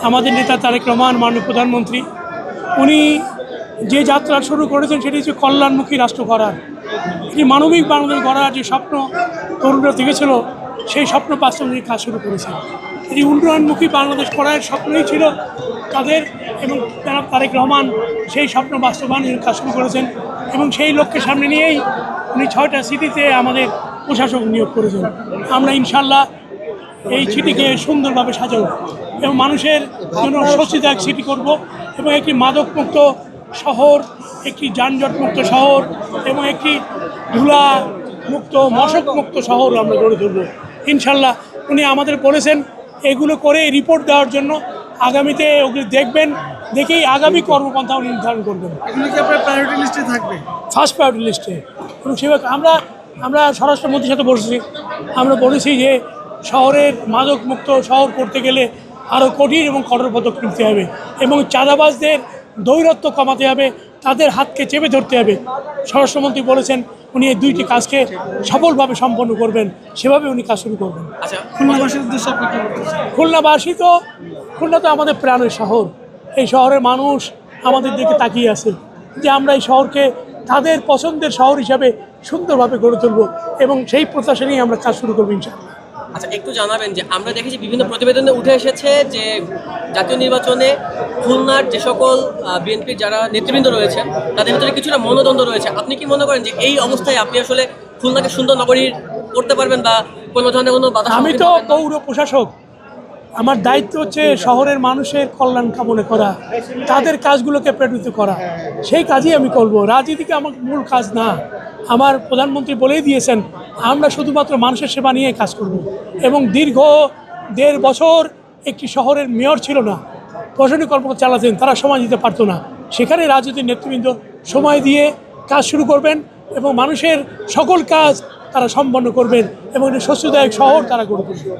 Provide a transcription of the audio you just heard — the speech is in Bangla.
আমাদের নেতা তারেক রহমান মাননীয় প্রধানমন্ত্রী উনি যে যাত্রা শুরু করেছেন সেটি হচ্ছে কল্যাণমুখী রাষ্ট্র করার, এটি মানবিক বাংলাদেশ গড়ার যে স্বপ্ন তরুণরা দেখেছিল সেই স্বপ্ন বাস্তবায়নের কাজ শুরু করেছে। এটি উন্নয়নমুখী বাংলাদেশ করার স্বপ্নই ছিল তাদের, এবং জনাব তারেক রহমান সেই স্বপ্ন বাস্তবায়নের কাজ শুরু করেছেন এবং সেই লক্ষ্যের সামনে নিয়েই উনি 6টা সিটিতে আমাদের প্রশাসক নিয়োগ করেছেন। আমরা ইনশাল্লাহ এই সিটিকে সুন্দরভাবে সাজাবো এবং মানুষের জন্য স্বস্তিদায়ক সিটি করব এবং একটি মাদকমুক্ত শহর, একটি যানজটমুক্ত শহর এবং একটি ধুলা মুক্ত মশকমুক্ত শহর আমরা গড়ে তুলব ইনশাল্লাহ। উনি আমাদের বলেছেন এগুলো করে রিপোর্ট দেওয়ার জন্য, আগামীতে ওগুলো দেখবেন, দেখেই আগামী কর্মপন্থা উনি নির্ধারণ করবেন। এগুলো কি আপনার প্রায়োরিটি লিস্টে থাকবে? ফার্স্ট প্রায়োরিটি লিস্টে। এবং সেভাবে আমরা স্বরাষ্ট্রমন্ত্রীর সাথে বসেছি, আমরা বলেছি যে শহরের মাদকমুক্ত শহর করতে গেলে আরও কঠিন এবং কঠোর পদক্ষেপ নিতে হবে এবং চাঁদাবাজদের দৌরাত্ম্য কমাতে হবে, তাদের হাতকে চেপে ধরতে হবে। স্বরাষ্ট্রমন্ত্রী বলেছেন উনি এই 2টি কাজকে সফলভাবে সম্পন্ন করবেন, সেভাবে উনি কাজ শুরু করবেন। আচ্ছা, খুলনাবাসীর উদ্দেশ্যে আপনি কি বলতে চান? খুলনা তো আমাদের প্রাণের শহর। এই শহরের মানুষ আমাদের দিকে তাকিয়ে আছে যে আমরা এই শহরকে তাদের পছন্দের শহর হিসাবে সুন্দরভাবে গড়ে তুলব এবং সেই প্রত্যাশা নিয়ে আমরা কাজ শুরু করবো ইনশাআল্লাহ। আচ্ছা, একটু জানাবেন যে আমরা দেখেছি বিভিন্ন প্রতিবেদনে উঠে এসেছে যে জাতীয় নির্বাচনে খুলনার যে সকল বিএনপির যারা নেতৃবৃন্দ রয়েছেন তাদের ভিতরে কিছুটা মনোদ্বন্দ্ব রয়েছে। আপনি কি মনে করেন যে এই অবস্থায় আপনি আসলে খুলনাকে সুন্দর নগরী করতে পারবেন বা কোনো ধরনের কোনো বাধা? আমি তো পৌর প্রশাসক, আমার দায়িত্ব হচ্ছে শহরের মানুষের কল্যাণ কামনা করা, তাদের কাজগুলোকে প্রেরিত করা, সেই কাজই আমি করব। রাজনীতিকে আমার মূল কাজ না। আমার প্রধানমন্ত্রী বলেই দিয়েছেন আমরা শুধুমাত্র মানুষের সেবা নিয়ে কাজ করব এবং দীর্ঘ 1.5 বছর একটি শহরের মেয়র ছিল না, প্রশাসনিক কর্মকর্তা চালাতেন, তারা সময় দিতে পারতো না। সেখানে রাজনৈতিক নেতৃবৃন্দ সময় দিয়ে কাজ শুরু করবেন এবং মানুষের সকল কাজ তারা সম্পন্ন করবেন এবং স্বস্তিদায়ক শহর তারা গড়ে তুলবেন।